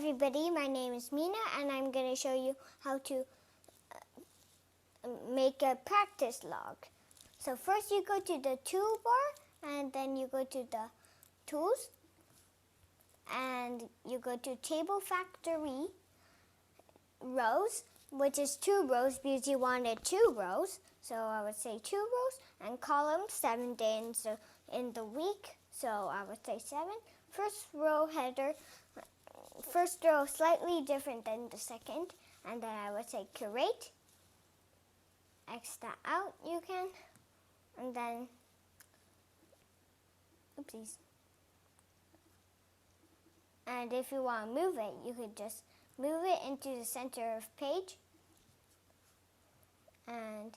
everybody, my name is Mina and I'm going to show you how to make a practice log. So first you go to the toolbar and then you go to the tools and you go to table factory rows, which is 2 rows because you wanted 2 rows. So I would say 2 rows, and columns 7 days in the week. So I would say 7. First row header, first row slightly different than the second, and then I would say create. X that out you can, and then oopsies. And if you want to move it, you could just move it into the center of page. And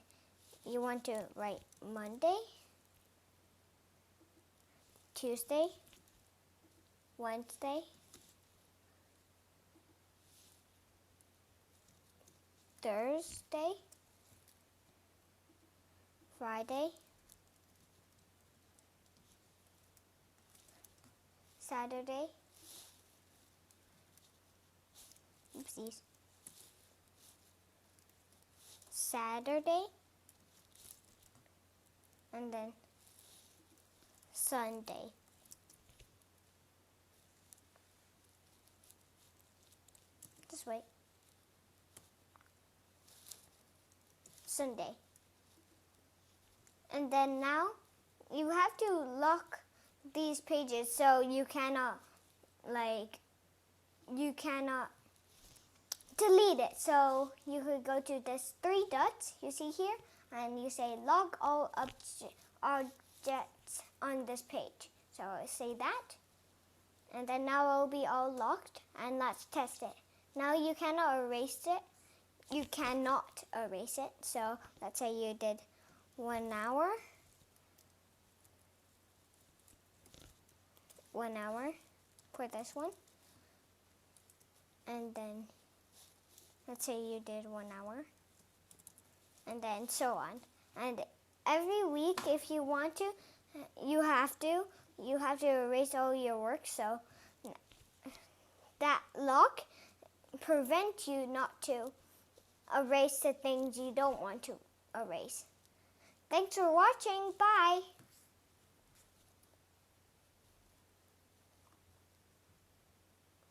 you want to write Monday, Tuesday, Wednesday, Thursday, Friday, Saturday, oopsies, Saturday, and then Sunday. Just wait. Sunday. And then now you have to lock these pages so you cannot delete it. So you could go to this 3 dots you see here and you say log all objects on this page. So I say that, and then now it will be all locked, and let's test it. Now you cannot erase it. You cannot erase it. So let's say you did 1 hour. 1 hour for this one. And then let's say you did 1 hour. And then so on. And every week if you want to, you have to erase all your work. So that lock prevents you not to erase the things you don't want to erase. Thanks for watching. Bye.